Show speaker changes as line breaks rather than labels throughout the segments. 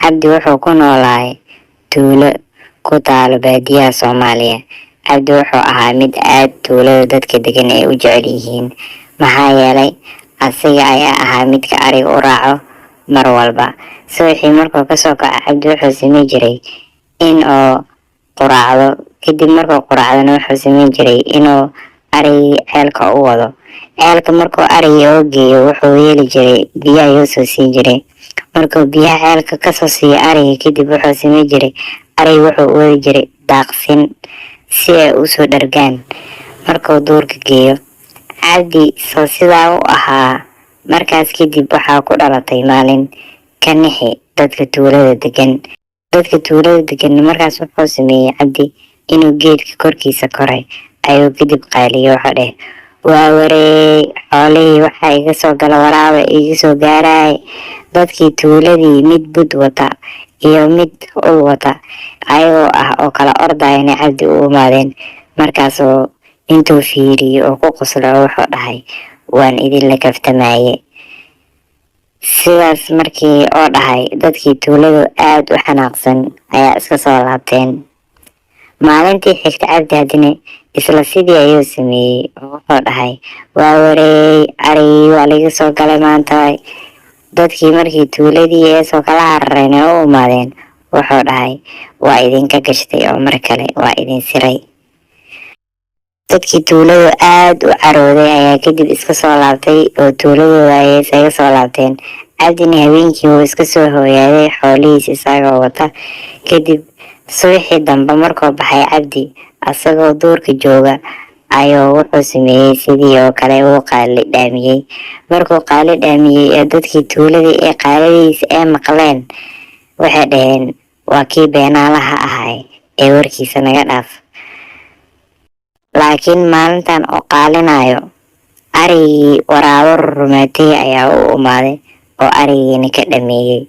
cabdi wuxuu ku noolaay tuulo ku taalo baadiyaha Soomaaliya. cabdi wuxuu ahaa mid aad tuulada dadka degan ay u jecel yihiin, maxaa yeelay asiga ayaa ahaa midka ariga u raaco mar walba. Subaxii markuu kasoo kaco, cabdi wuxuu sameyn jiray in uu quraacdo. kadib markuu quraacdana wuxuu sameyn jiray inuu arigii ceelka u wado. ceelka markuu arigii u geeyo, wuxuu yeeli jiray biyo ayuu soo siin jiray. markuu biyaha ceelka kasoo siiyo arigii, kadib wuxuu sameyn jiray arigi wuxuu u wadi jiray daaqsin si ay usoo dhargaan. markuu duurka geeyo, cabdi soo sidaa u ahaa. markaas kadib waxaa ku dhalatay maalin ka nixi dadka tuulada degan. markaas wuxuu sameeyey cabdi inuu geedka korkiisa koray, ayuu kadib qaaliyo. wuxuu dheh, waa wareey, xoolihii waxaa iga soo gala waraaba iga soo gaaraay. dadkii tuuladii mid bud wata iyo mid ul wata ayagoo ah oo kala ordayana cabdi u imaadeen. markaasoo intuu fiiriyey oo ku qoslay wuxuu dhahay, waan idinla kaftamaye. sidaas markii oo dhahay, dadkii tuuladu aad u xanaaqsan ayaa iska soo laabteen. maalintii xigta cabdi haddana isla sidii ayuu sameeyey oo wuxuu dhahay, waa wareey, arigii waa laga soo galay maanta. dadkii markii tuuladii ee soo kala carareen ee u imaadeen, wuxuu dhahay, waa idinka gashtay oo mar kale waa idin siray. dadkii tuuladu aad u carooday ayaa kadib iska soo laabtay oo tuuladooda ayay isaga soo laabteen. cabdina habeenkii wuu iska soo hooyaaday xoolihiis isagoo wata. kadib subaxii dambe markuu baxay cabdi asagoo duurka jooga ayuu wuxuu sameeyey sidii oo kale uu qaali dhaamiyey. markuu qaali dhaamiyey ee dadkii tuuladii ee qaaladiisa ee maqleen, waxay dhaheen, waa kii beenaalaha ahay ee warkiisa naga dhaaf. laakiin maalintan oo qaalinayo, arigii waraabo rumaatay ayaa u imaaday oo arigiina ka dhameeyey.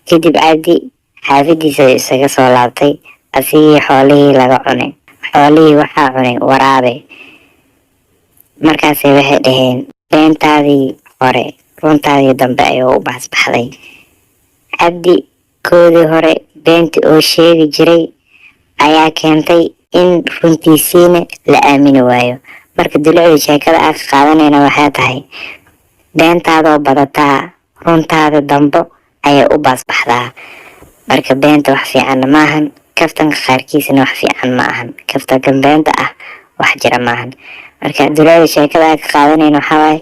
kadib cabdi xaafadiisa isaga soo laabtay, asigii xoolihii laga cunay. xoolihii waxaa cunay waraabe. markaasay waxay dhaheen, beentaadii hore runtaadii dambe ayuu u baasbaxday. cabdi koodii hore beentii oo sheegi jiray ayaa keentay in runtiisiina la aamini waayo. marka dulucda sheekada aan ka qaadanayna waxay tahay, beentaadoo badataa runtaada dambe ayay u baasbaxdaa. marka beenta wax fiicanna maahan, kaftanka qaarkiisana wax fiican ma ahan. kaftanka beenta ah wax jira maahan. marka dulucda sheekada aan ka qaadanayna waxaa waaye,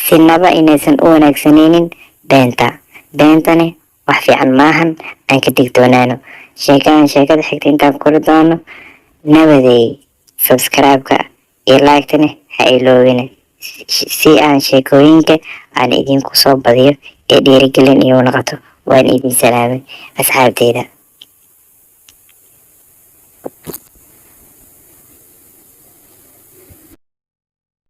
sinaba inaysan u wanaagsanaynin beentani wax fiican maahan, aan ka digtoonaano. sheekada xigta intaan kula doono, nabadeey. subscribe-ka iyo like-tana ha iloobina, si aan sheekooyinka aan idinku soo badiyo ee dhiirigelin iyo noqoto. waan idin salaamay asxaabteyda.